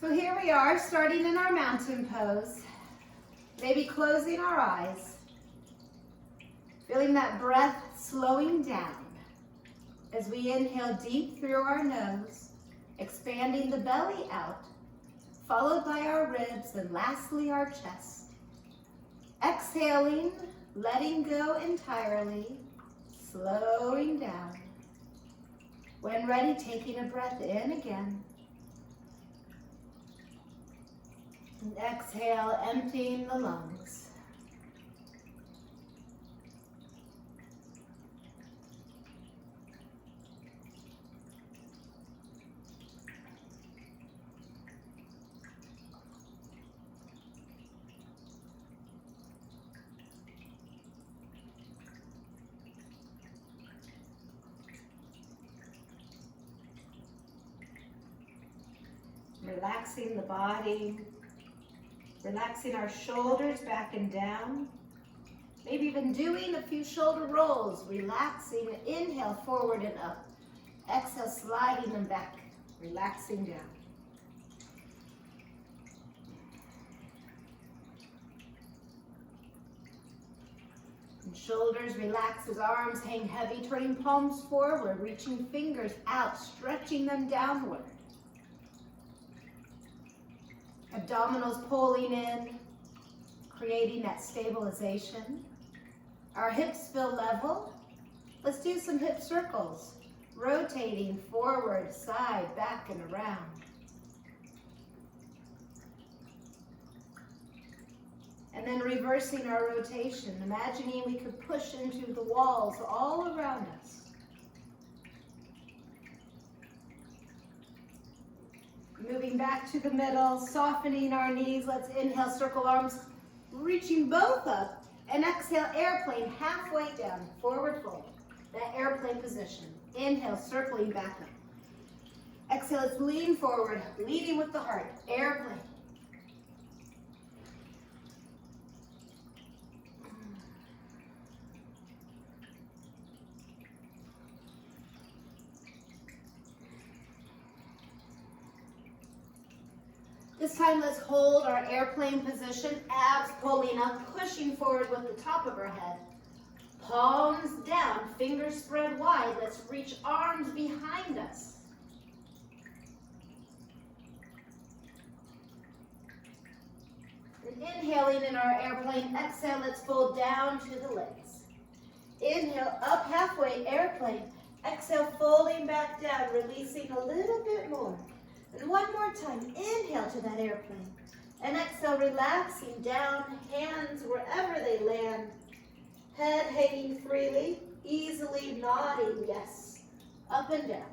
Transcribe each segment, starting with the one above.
So here we are, starting in our mountain pose. Maybe closing our eyes. Feeling that breath slowing down as we inhale deep through our nose, expanding the belly out, followed by our ribs and lastly our chest. Exhaling, letting go entirely, slowing down. When ready, taking a breath in again. And exhale, emptying the lungs. Relaxing the body, relaxing our shoulders back and down. Maybe even doing a few shoulder rolls, relaxing. Inhale, forward and up. Exhale, sliding them back, relaxing down. And shoulders relax as arms hang heavy, turning palms forward, reaching fingers out, stretching them downward. Abdominals pulling in, creating that stabilization. Our hips feel level. Let's do some hip circles, rotating forward, side, back, and around. And then reversing our rotation, imagining we could push into the walls all around us. Moving back to the middle, softening our knees. Let's inhale, circle arms, reaching both up. And exhale, airplane, halfway down, forward fold. That airplane position. Inhale, circling back up. Exhale, let's lean forward, leading with the heart. Airplane. This time, let's hold our airplane position, abs pulling up, pushing forward with the top of our head. Palms down, fingers spread wide. Let's reach arms behind us. And inhaling in our airplane, exhale, let's fold down to the legs. Inhale, up halfway, airplane. Exhale, folding back down, releasing a little bit more. And one more time, inhale to that airplane. And exhale, relaxing down, hands wherever they land. Head hanging freely, easily nodding, yes. Up and down.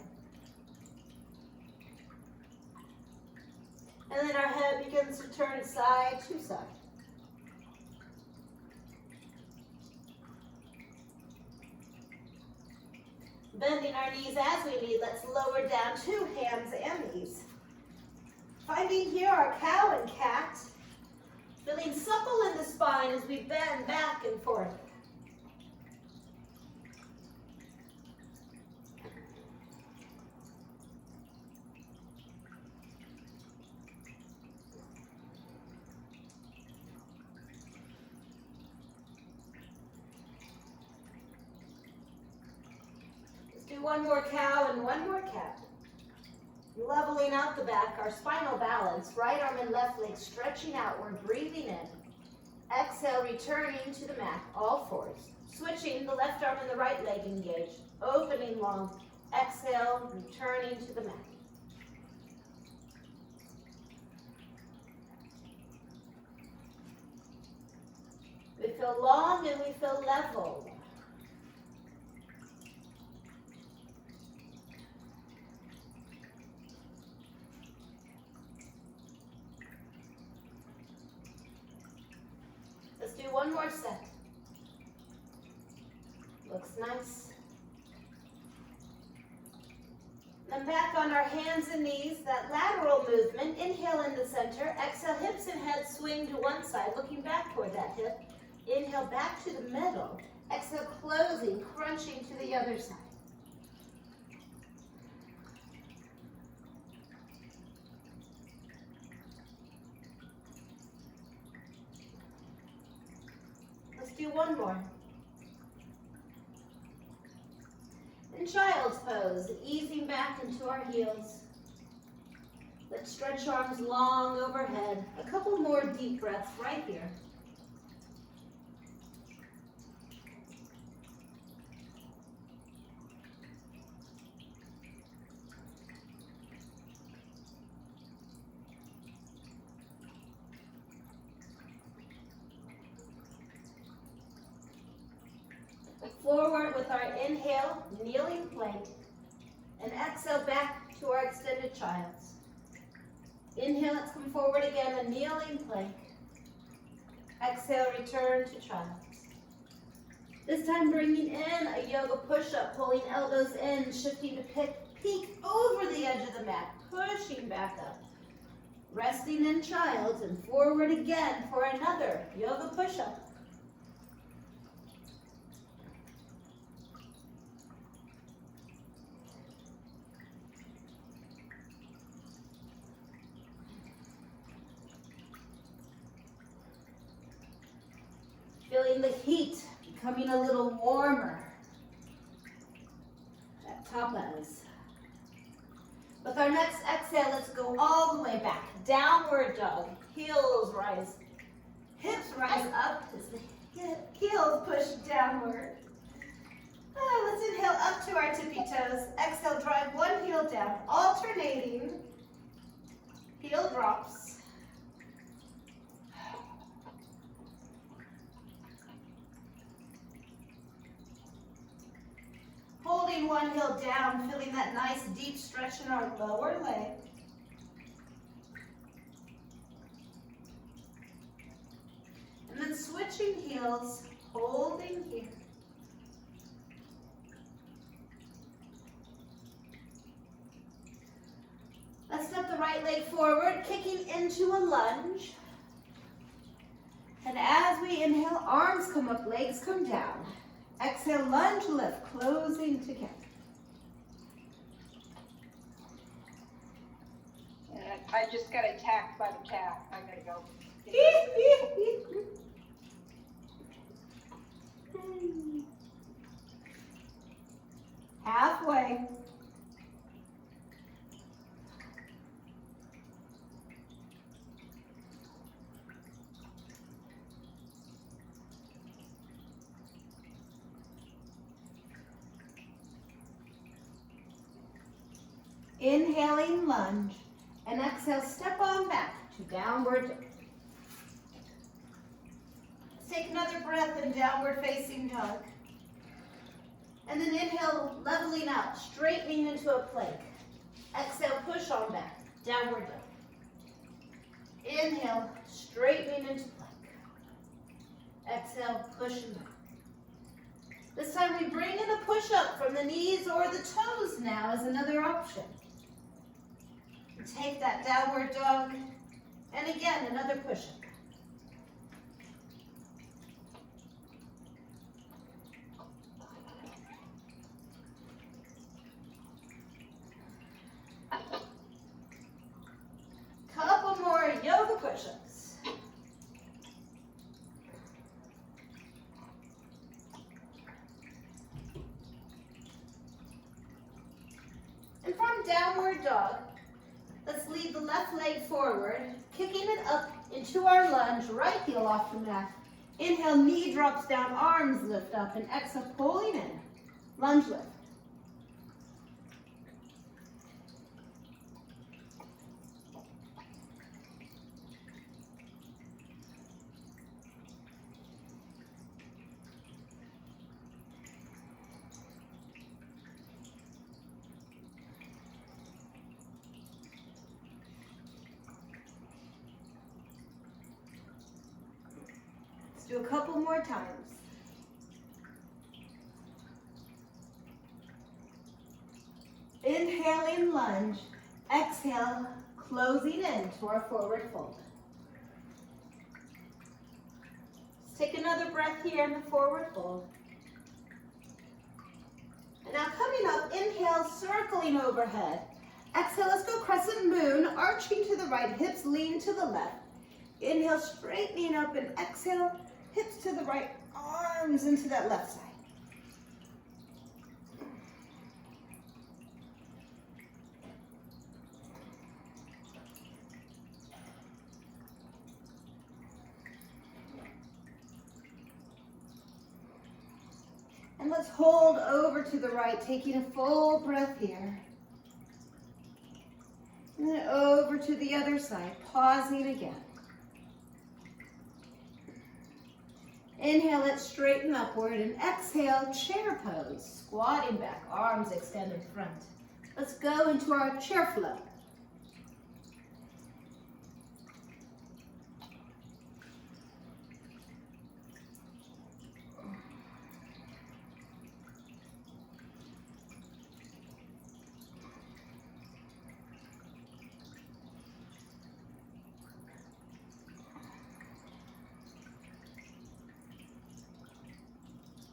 And then our head begins to turn side to side. Bending our knees as we lead, let's lower down to hands and knees. Finding here our cow and cat. Feeling supple in the spine as we bend back and forth. Let's do one more cow and one more cat. Leveling out the back, our spinal balance, right arm and left leg stretching outward, breathing in. Exhale, returning to the mat, all fours. Switching, the left arm and the right leg engaged, opening long. Exhale, returning to the mat. We feel long and we feel level. Let's do one more set. Looks nice. Then back on our hands and knees, that lateral movement. Inhale in the center. Exhale, hips and head swing to one side, looking back toward that hip. Inhale back to the middle. Exhale, closing, crunching to the other side. do one more. In child's pose, easing back into our heels. Let's stretch arms long overhead. A couple more deep breaths right here. Forward with our inhale, kneeling plank, and exhale back to our extended child's. Inhale, let's come forward again, a kneeling plank. Exhale, return to child's. This time bringing in a yoga push-up, pulling elbows in, shifting to peek over the edge of the mat, pushing back up. Resting in child's and forward again for another yoga push-up. Feeling the heat becoming a little warmer at tapas. With our next exhale, let's go all the way back. Downward dog, heels rise, hips rise up as the heels push downward. Let's inhale up to our tippy toes. Exhale, drive one heel down, alternating heel drops. Holding one heel down, feeling that nice deep stretch in our lower leg. And then switching heels, holding here. Let's step the right leg forward, kicking into a lunge. And as we inhale, arms come up, legs come down. Exhale, lunge, lift, closing together. And I just got attacked by the cat. I gotta go. Halfway. Inhaling lunge, and exhale, step on back to downward dog. Let's take another breath in downward facing dog. And then inhale, leveling out, straightening into a plank. Exhale, push on back, downward dog. Inhale, straightening into plank. Exhale, pushing back. This time we bring in a push-up from the knees or the toes now as another option. Take that downward dog, and again, another push-up. Couple more yoga push-ups. And from downward dog, let's lead the left leg forward, kicking it up into our lunge, right heel off the mat. Inhale, knee drops down, arms lift up, and exhale, pulling in, lunge lift. Do a couple more times. Inhaling lunge, exhale, closing in to our forward fold. Let's take another breath here in the forward fold. And now coming up, inhale, circling overhead. Exhale, let's go crescent moon, arching to the right, hips lean to the left. Inhale, straightening up, and exhale, hips to the right, arms into that left side. And let's hold over to the right, taking a full breath here. And then over to the other side, pausing again. Inhale, let's straighten upward, and exhale, chair pose, squatting back, arms extended front. Let's go into our chair flow.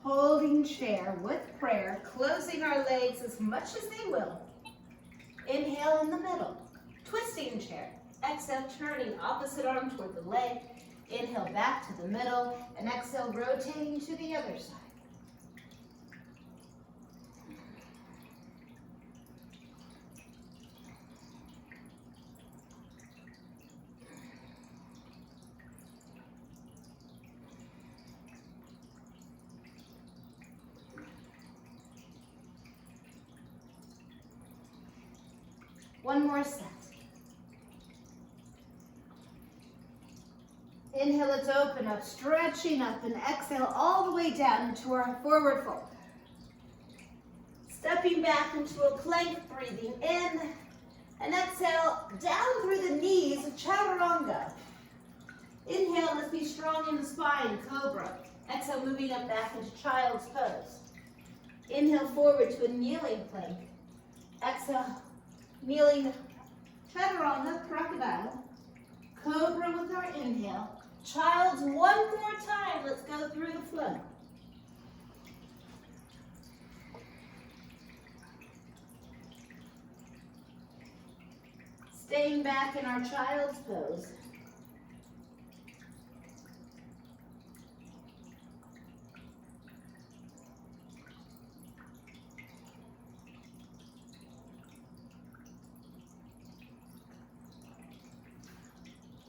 Holding chair with prayer, closing our legs as much as they will. Inhale in the middle, twisting chair. Exhale, turning opposite arm toward the leg. Inhale back to the middle, and exhale, rotating to the other side. One more set. Inhale, let's open up, stretching up, and exhale all the way down into our forward fold. Stepping back into a plank, breathing in, and exhale down through the knees, chaturanga. Inhale, let's be strong in the spine, cobra. Exhale, moving up back into child's pose. Inhale forward to a kneeling plank. Exhale, kneeling, chaturanga, crocodile, cobra with our inhale. Child's one more time. Let's go through the flow. Staying back in our child's pose.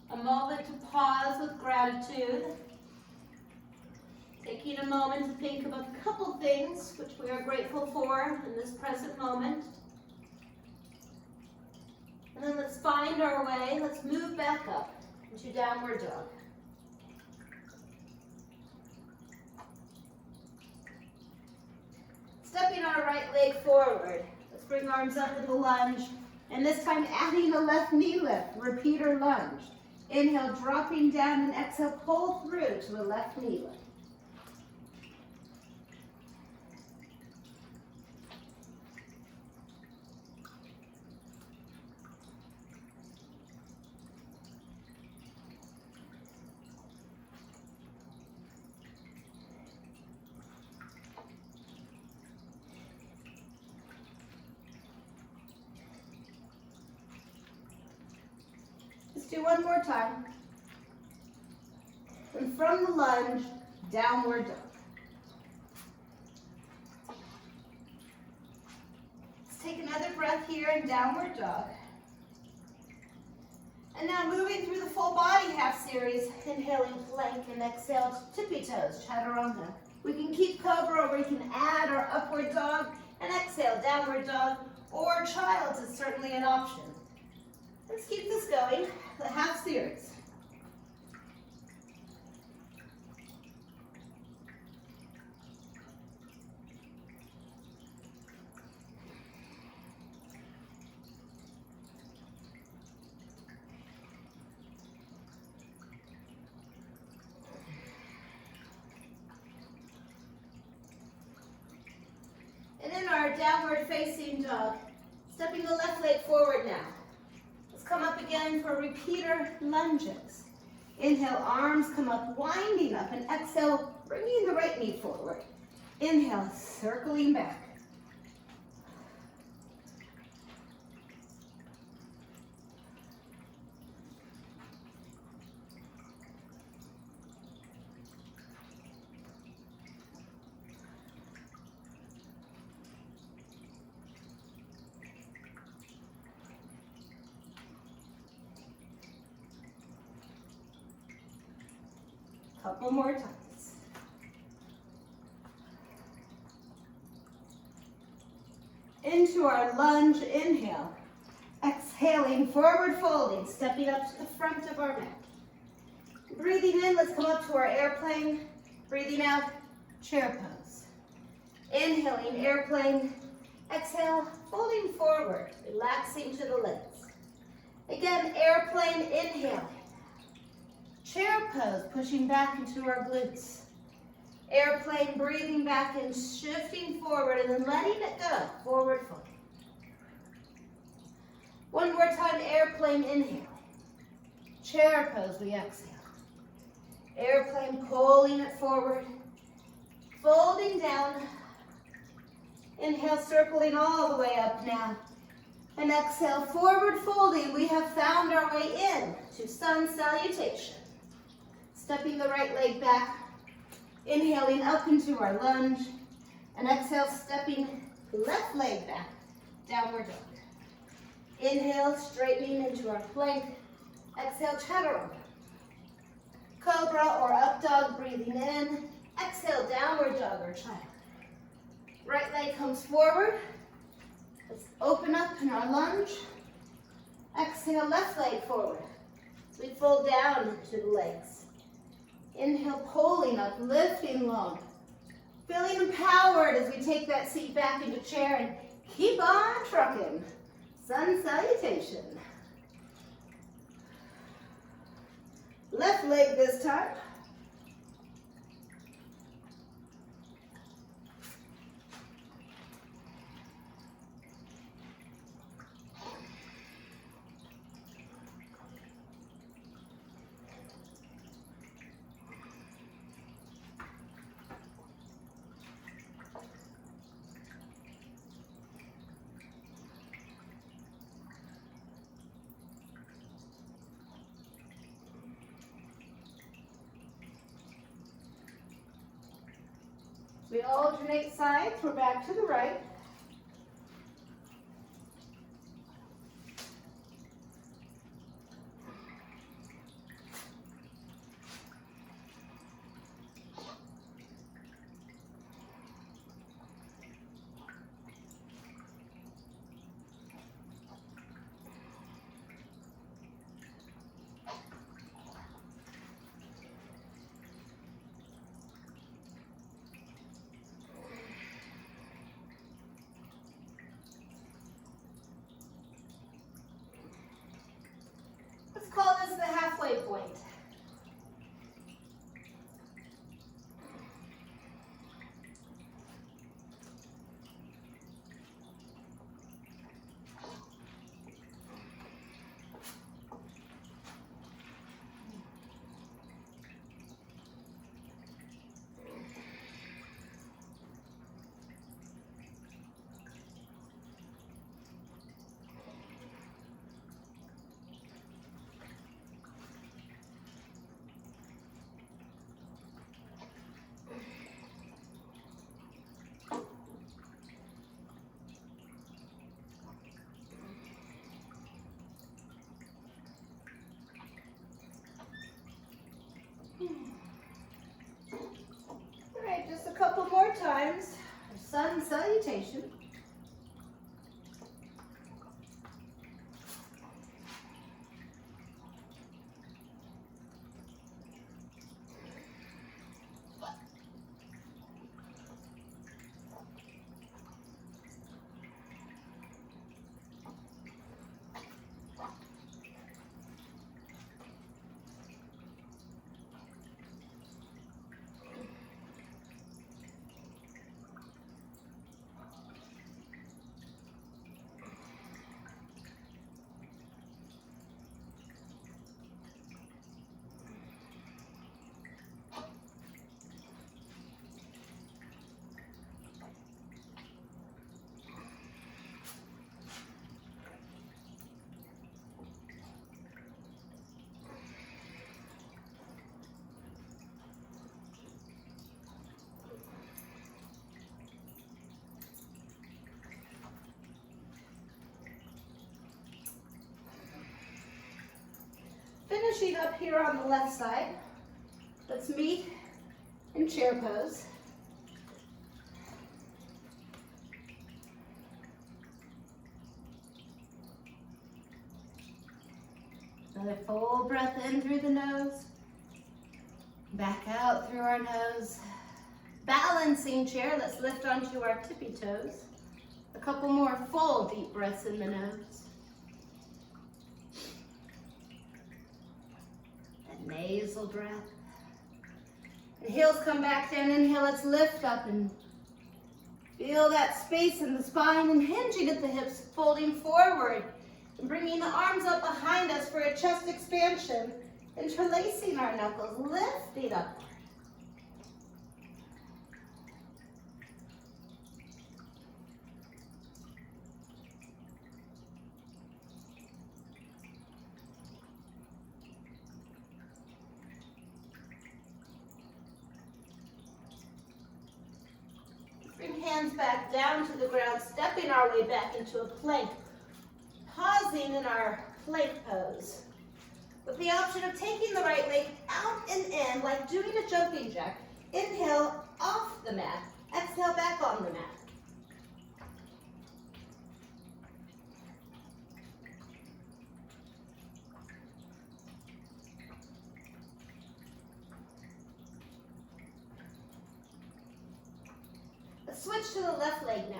A moment to pause with gratitude. Taking a moment to think about a couple things which we are grateful for in this present moment. And then let's find our way. Let's move back up into downward dog. Stepping our right leg forward. Let's bring arms up in the lunge. And this time adding a left knee lift, repeater lunge. Inhale, dropping down, and exhale, pull through to a left knee lift. Let's do one more time. And from the lunge, downward dog. Let's take another breath here in downward dog. And now moving through the full body half series, inhaling plank and exhale tippy toes, chaturanga. We can keep cobra or we can add our upward dog and exhale downward dog, or child's is certainly an option. Let's keep this going, the half series. And in our downward facing dog, stepping the left leg forward now. Come up again for repeater lunges. Inhale, arms come up, winding up, and exhale, bringing the right knee forward. Inhale, circling back. Couple more times. Into our lunge, inhale. Exhaling, forward folding, stepping up to the front of our mat. Breathing in, let's come up to our airplane. Breathing out, chair pose. Inhaling, airplane. Exhale, folding forward, relaxing to the legs. Again, airplane, inhaling. Chair pose, pushing back into our glutes. Airplane, breathing back and shifting forward and then letting it go, forward fold. One more time, airplane, inhale. Chair pose, we exhale. Airplane, pulling it forward. Folding down. Inhale, circling all the way up now. And exhale, forward folding. We have found our way in to sun salutation. Stepping the right leg back. Inhaling up into our lunge. And exhale, stepping left leg back. Downward dog. Inhale, straightening into our plank. Exhale, chaturanga. Cobra or up dog, breathing in. Exhale, downward dog or child. Right leg comes forward. Let's open up in our lunge. Exhale, left leg forward. We fold down to the legs. Inhale, pulling up, lifting long. Feeling empowered as we take that seat back into chair and keep on trucking. Sun salutation. Left leg this time. We alternate sides, we're back to the right. Let's call this the halfway point. All right, just a couple more times. Sun salutation. Finishing up here on the left side. Let's meet in chair pose. Another full breath in through the nose. Back out through our nose. Balancing chair, let's lift onto our tippy toes. A couple more full deep breaths in the nose. That nasal breath. And heels come back down. Inhale, let's lift up and feel that space in the spine and hinging at the hips, folding forward and bringing the arms up behind us for a chest expansion. Interlacing our knuckles, lifting upward. Bring hands back down to the ground, stepping our way back into a plank. Pausing in our plank pose. With the option of taking the right leg out and in, like doing a jumping jack. Inhale off the mat, exhale back on the mat. Let's switch to the left leg now.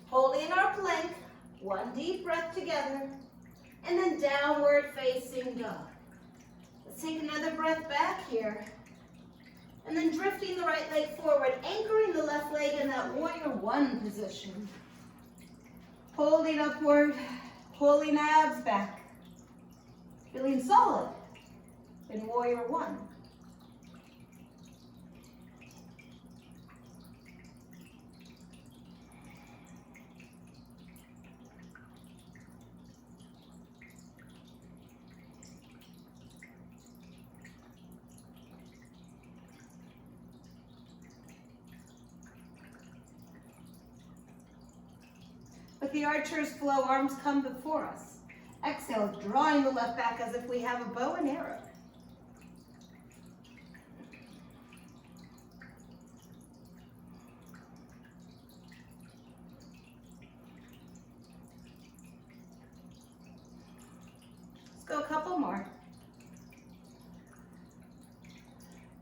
Holding our plank, one deep breath together, and then downward facing dog. Let's take another breath back here, and then drifting the right leg forward, anchoring the left leg in that warrior one position. Holding upward, pulling abs back, feeling solid in warrior one. With the archer's flow, arms come before us. Exhale, drawing the left back as if we have a bow and arrow. Let's go a couple more.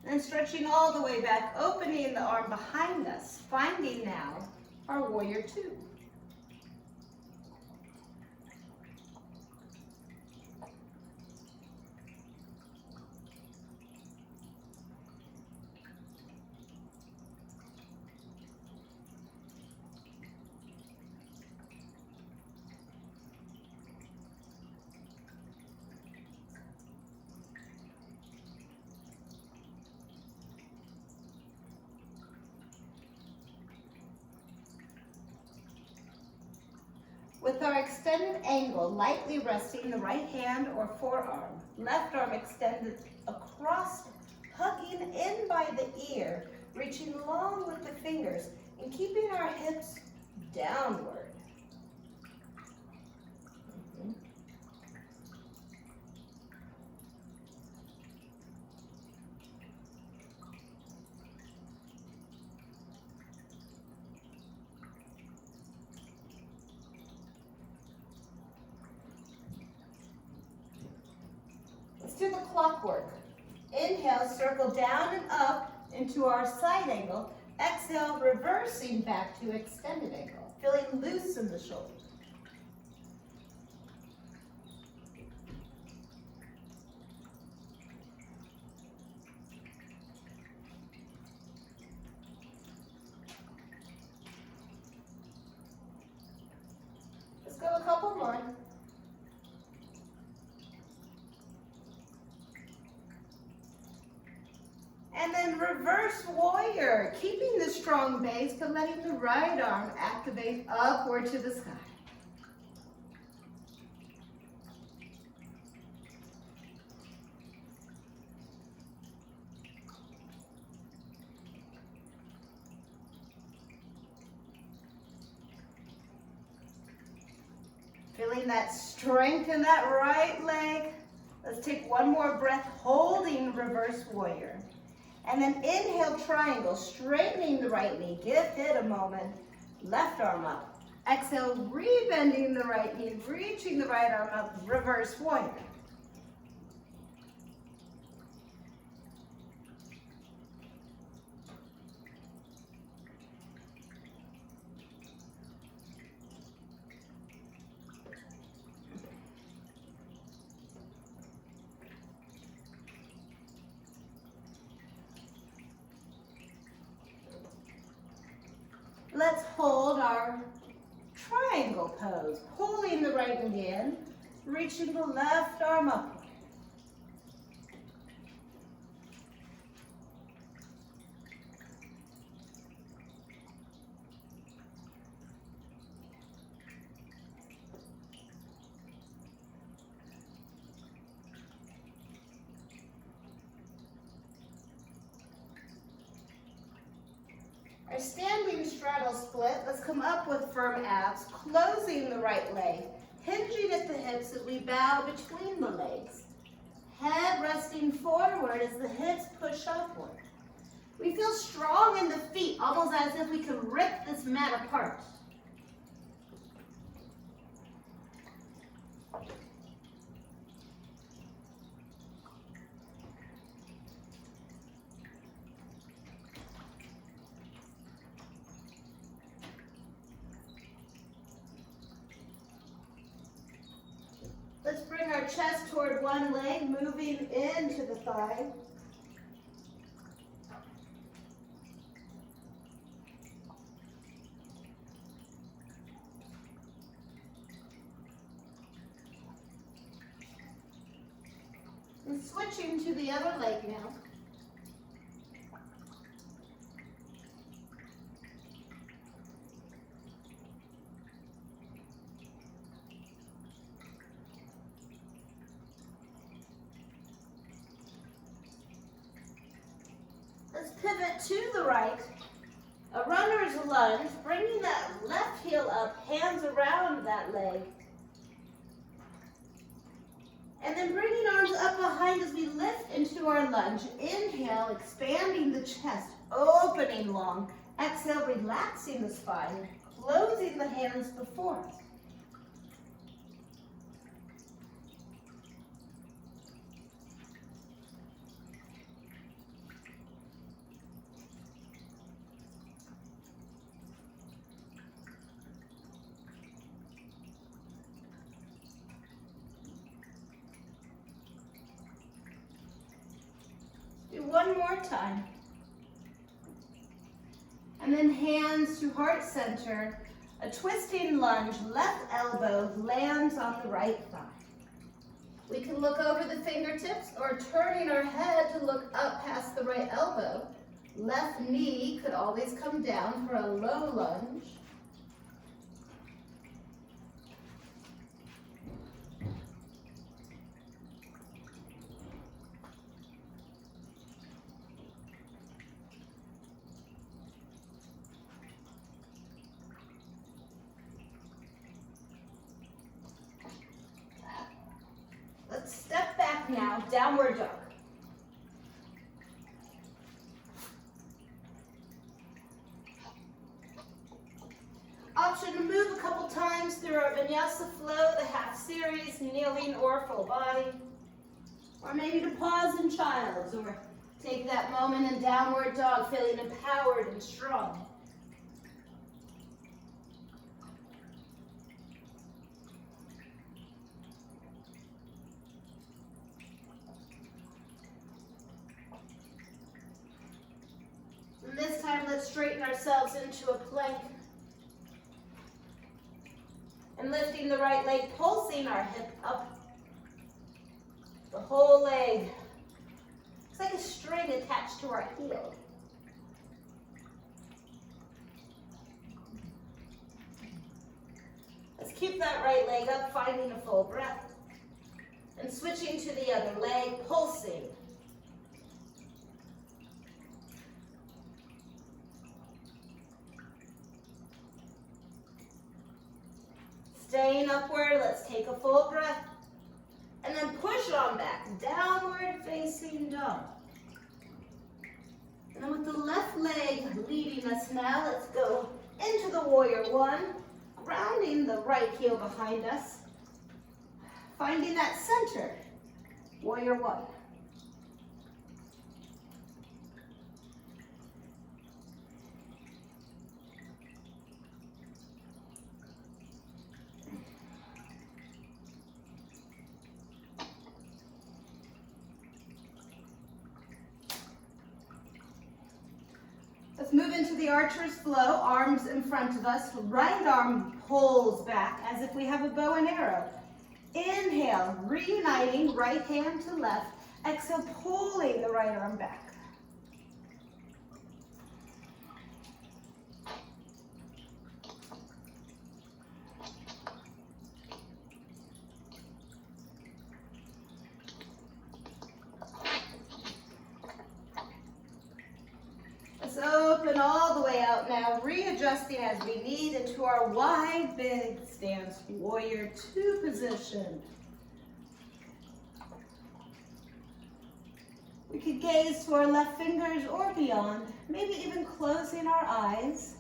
And stretching all the way back, opening the arm behind us, finding now our warrior two. With our extended angle, lightly resting the right hand or forearm, left arm extended across, hugging in by the ear, reaching long with the fingers, and keeping our hips downward. Let's do the clockwork. Inhale, circle down and up into our side angle. Exhale, reversing back to extended angle, feeling loose in the shoulder. Let's go a couple more. And then reverse warrior, keeping the strong base, but letting the right arm activate upward to the sky. Feeling that strength in that right leg. Let's take one more breath, holding reverse warrior. And then inhale, triangle, straightening the right knee. Give it a moment. Left arm up. Exhale, rebending the right knee, reaching the right arm up, reverse warrior. Let's hold our triangle pose, pulling the right knee in, reaching the left arm up. Our standing straddle split, let's come up with firm abs, closing the right leg, hinging at the hips as we bow between the legs. Head resting forward as the hips push upward. We feel strong in the feet, almost as if we could rip this mat apart. Let's bring our chest toward one leg, moving into the thigh. And switching to the other leg now. Let's pivot to the right. A runner's lunge, bringing that left heel up, hands around that leg. And then bringing arms up behind as we lift into our lunge. Inhale, expanding the chest, opening long. Exhale, relaxing the spine, closing the hands before us. Do one more time. And then hands to heart center. A twisting lunge, left elbow lands on the right thigh. We can look over the fingertips or turning our head to look up past the right elbow. Left knee could always come down for a low lunge. Let's step back now, downward dog. Option to move a couple times through our vinyasa flow, the half series, kneeling or full body. Or maybe to pause in child's, or take that moment in downward dog, feeling empowered and strong. And this time, let's straighten ourselves into a plank. And lifting the right leg, pulsing our hip up. The whole leg. It's like a string attached to our heel. Let's keep that right leg up, finding a full breath. And switching to the other leg, pulsing. Staying upward, let's take a full breath. And then push on back, downward facing dog. And then with the left leg leading us now, let's go into the warrior one, grounding the right heel behind us, finding that center, warrior one. Let's move into the archer's flow, arms in front of us. Right arm pulls back as if we have a bow and arrow. Inhale, reuniting right hand to left. Exhale, pulling the right arm back. Let's open all the way out now, readjusting as we need into our wide, big stance, warrior two position. We could gaze to our left fingers or beyond, maybe even closing our eyes.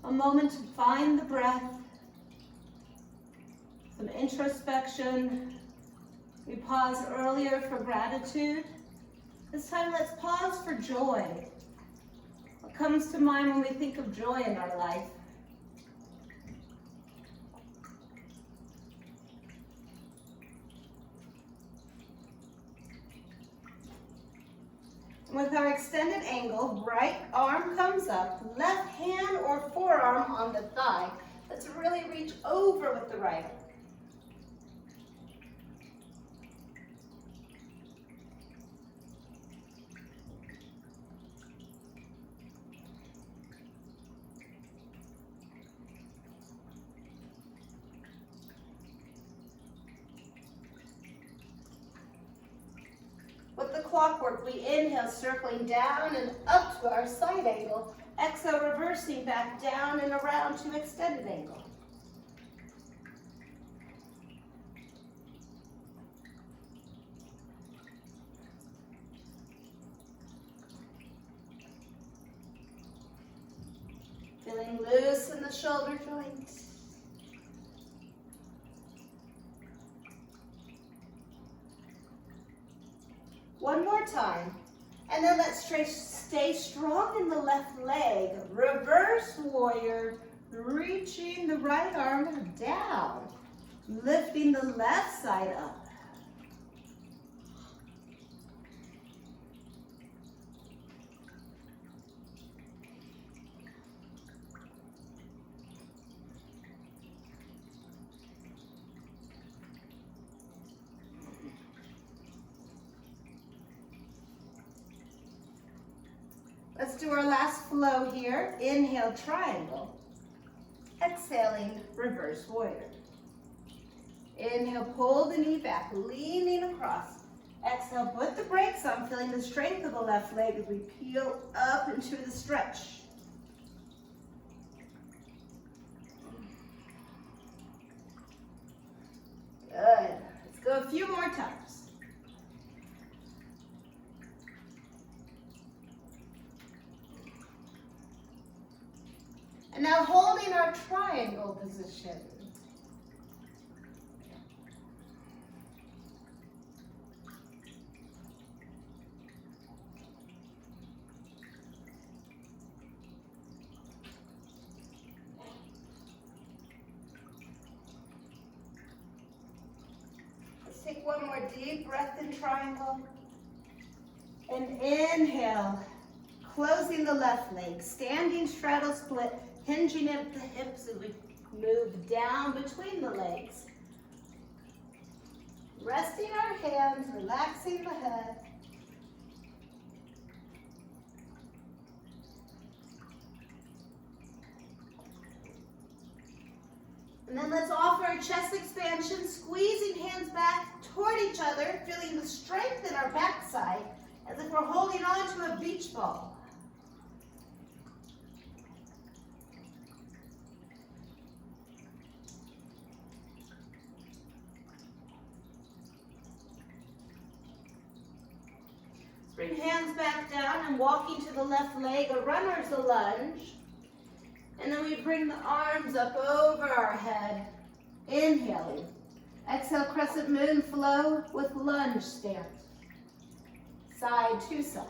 A moment to find the breath, some introspection. We paused earlier for gratitude. This time let's pause for joy. What comes to mind when we think of joy in our life? With our extended angle, right arm comes up, left hand or forearm on the thigh. Let's really reach over with the right arm. With the clockwork, we inhale, circling down and up to our side angle. Exhale, reversing back down and around to extended angle. Feeling loose in the shoulder joints. One more time. And then let's stay strong in the left leg. Reverse warrior, reaching the right arm down. Lifting the left side up. Let's do our last flow here. Inhale, triangle. Exhaling, reverse warrior. Inhale, pull the knee back, leaning across. Exhale, put the brakes on, feeling the strength of the left leg as we peel up into the stretch. Good. Let's go a few more times. And now holding our triangle position. Let's take one more deep breath in triangle. And inhale, closing the left leg, standing straddle split, hinging at the hips as we move down between the legs. Resting our hands, relaxing the head. And then let's offer a chest expansion, squeezing hands back toward each other, feeling the strength in our backside as if we're holding on to a beach ball. Bring hands back down and walking to the left leg, a runner's a lunge. And then we bring the arms up over our head, inhaling. Exhale, crescent moon flow with lunge stance. Side to side.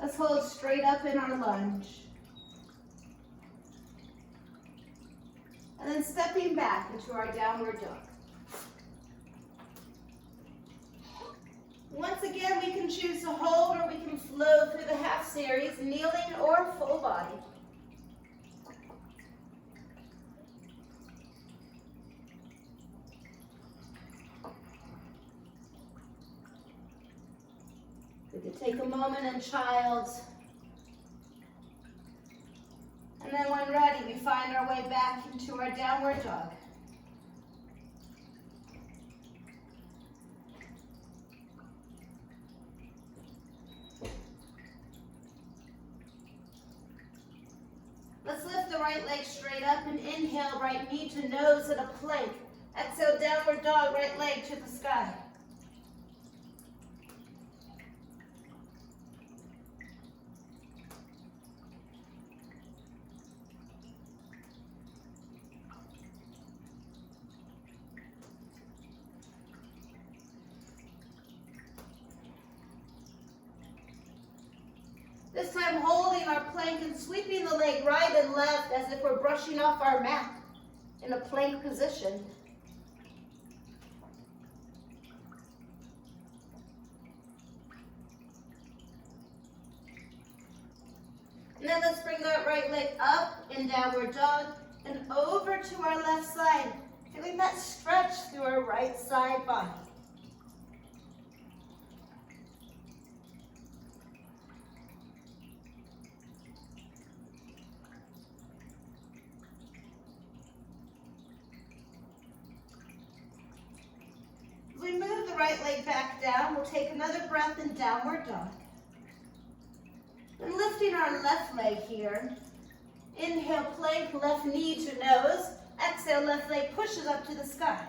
Let's hold straight up in our lunge. And then stepping back into our downward dog. Once again, we can choose to hold or we can flow through the half series, kneeling or full body. We could take a moment in child's. And then when ready, we find our way back into our downward dog. Let's lift the right leg straight up and inhale, right knee to nose at a plank. Exhale, downward dog, right leg to the sky. This time holding our plank and sweeping the leg right and left as if we're brushing off our mat in a plank position. And then let's bring that right leg up in downward dog and over to our left side, feeling that stretch through our right side body. We move the right leg back down. We'll take another breath in downward dog. And lifting our left leg here. Inhale, plank, left knee to nose. Exhale, left leg pushes up to the sky.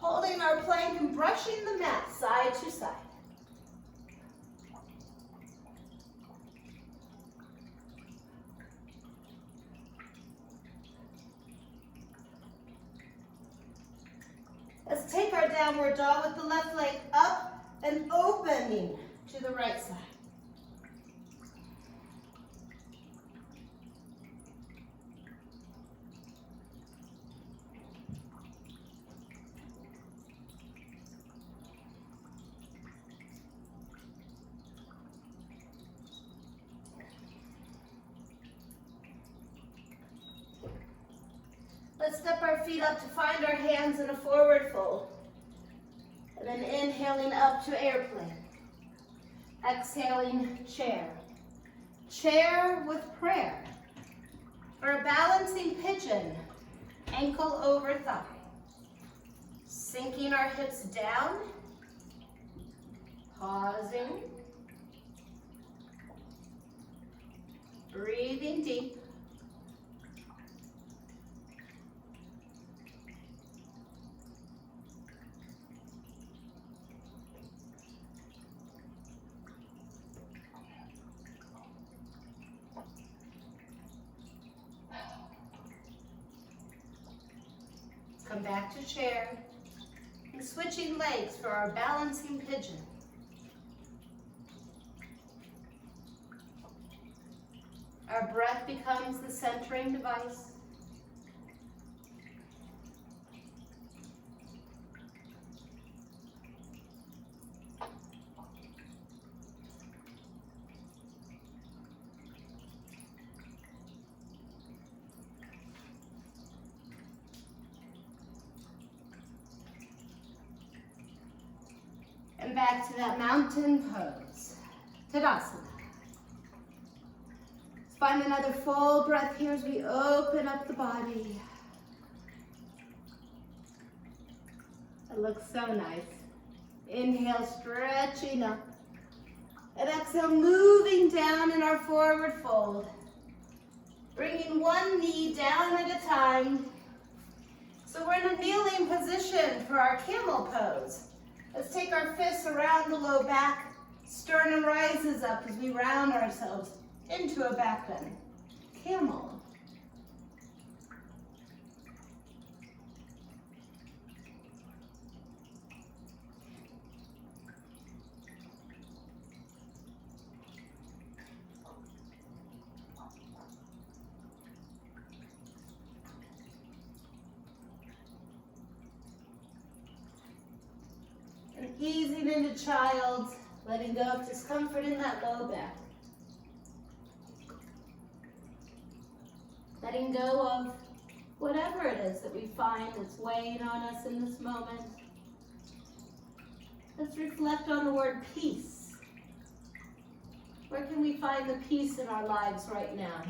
Holding our plank and brushing the mat side to side. Let's take our downward dog with the left leg up and opening to the right side. Let's step our feet up to find our hands in a forward fold. And then inhaling up to airplane. Exhaling chair. Chair with prayer. For a balancing pigeon, ankle over thigh. Sinking our hips down. Pausing. Breathing deep. Come back to chair and switching legs for our balancing pigeon. Our breath becomes the centering device. Return back to that mountain pose. Tadasana. Let's find another full breath here as we open up the body. It looks so nice. Inhale, stretching up. And exhale, moving down in our forward fold. Bringing one knee down at a time. So we're in a kneeling position for our camel pose. Let's take our fists around the low back. Sternum rises up as we round ourselves into a back bend. Camel. And easing into child, letting go of discomfort in that low back. Letting go of whatever it is that we find that's weighing on us in this moment. Let's reflect on the word peace. Where can we find the peace in our lives right now?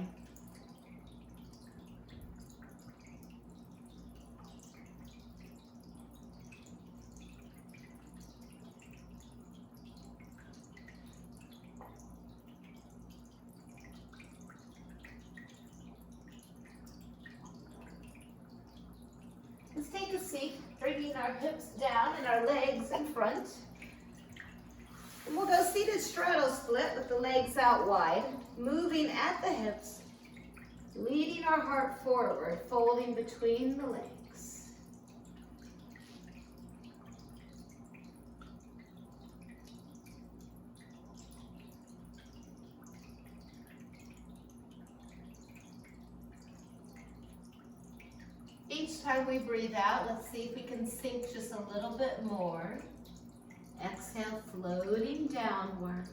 Let's take a seat, bringing our hips down and our legs in front. And we'll go seated straddle split with the legs out wide, moving at the hips, leading our heart forward, folding between the legs. Each time we breathe out, let's see if we can sink just a little bit more. Exhale, floating downward.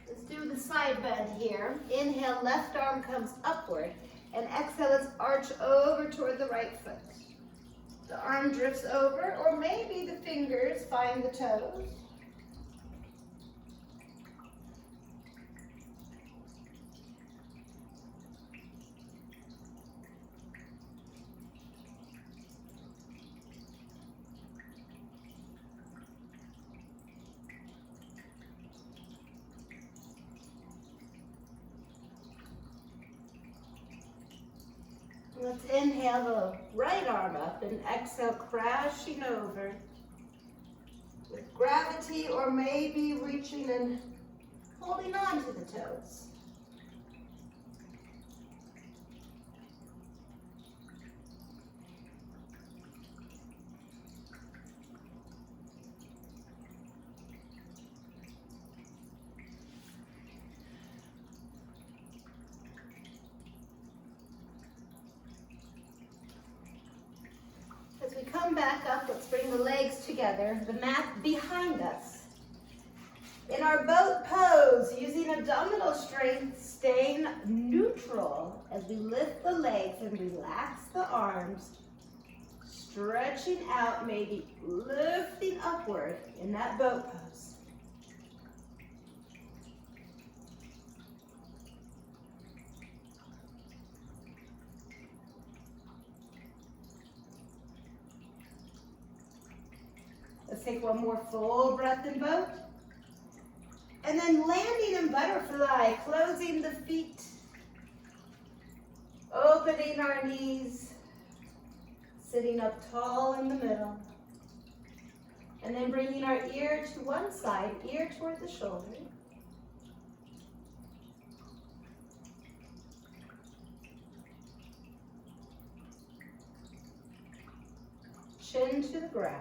Let's do the side bend here. Inhale, left arm comes upward. And exhale, let's arch over toward the right foot. The arm drifts over, or maybe the fingers find the toes. Let's inhale the right arm up and exhale, crashing over with gravity, or maybe reaching and holding on to the toes. As we come back up, let's bring the legs together, the mat behind us. In our boat pose, using abdominal strength, staying neutral as we lift the legs and relax the arms, stretching out, maybe lifting upward in that boat pose. Let's take one more full breath in boat. And then landing in butterfly, closing the feet, opening our knees, sitting up tall in the middle. And then bringing our ear to one side, ear toward the shoulder. Chin to the ground.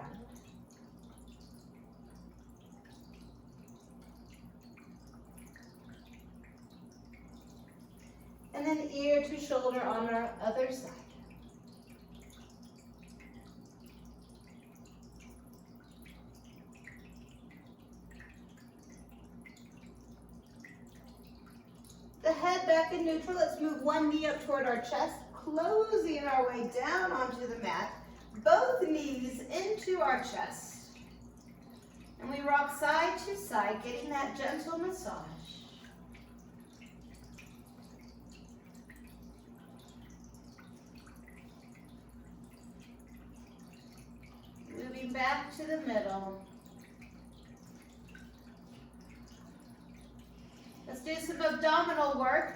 to shoulder on our other side. The head back in neutral. Let's move one knee up toward our chest, closing our way down onto the mat. Both knees into our chest. And we rock side to side, getting that gentle massage. Moving back to the middle. Let's do some abdominal work,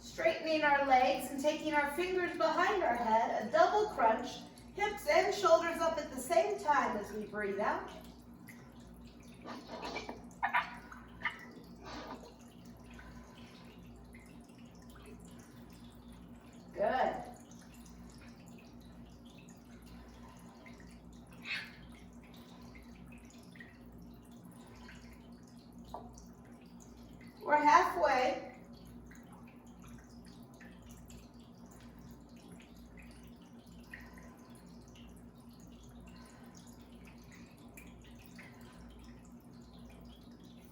straightening our legs and taking our fingers behind our head, a double crunch, hips and shoulders up at the same time as we breathe out. Good. We're halfway.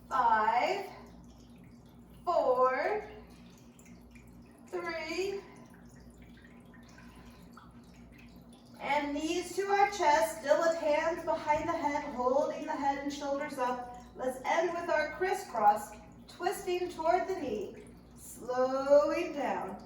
Five, 4, 3, and knees to our chest, still with hands behind the head, holding the head and shoulders up. Let's end with our crisscross, twisting toward the knee, slowing down.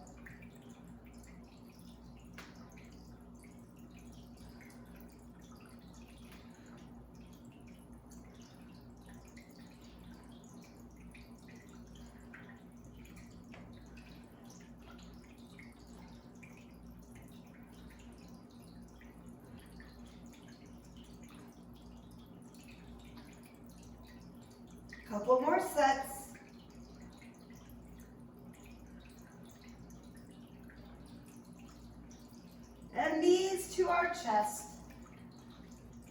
Couple more sets. And knees to our chest.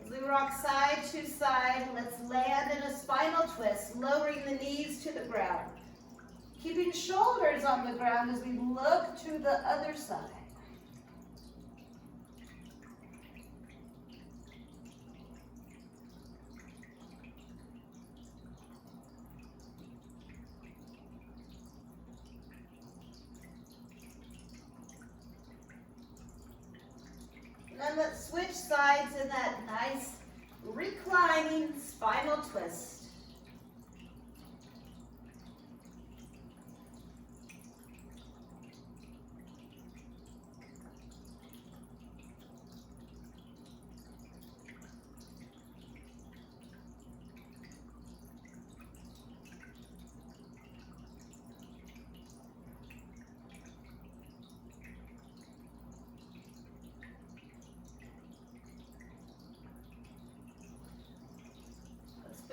As we rock side to side, let's land in a spinal twist, lowering the knees to the ground. Keeping shoulders on the ground as we look to the other side. And then let's switch sides in that nice reclining spinal twist.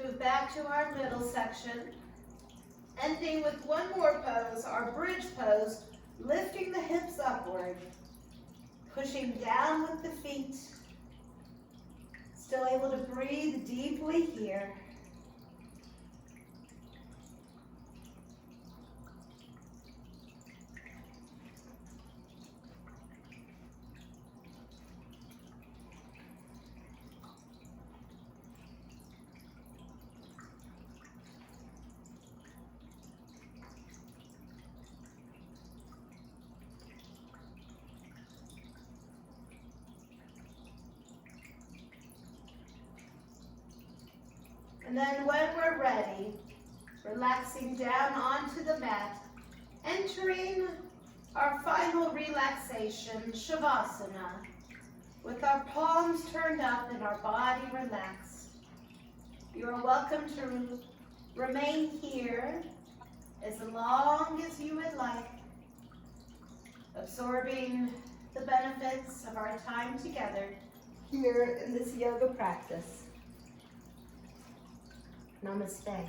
Move back to our middle section, ending with one more pose, our bridge pose, lifting the hips upward, pushing down with the feet, still able to breathe deeply here. And then when we're ready, relaxing down onto the mat, entering our final relaxation, Shavasana, with our palms turned up and our body relaxed. You are welcome to remain here as long as you would like, absorbing the benefits of our time together here in this yoga practice. Namaste.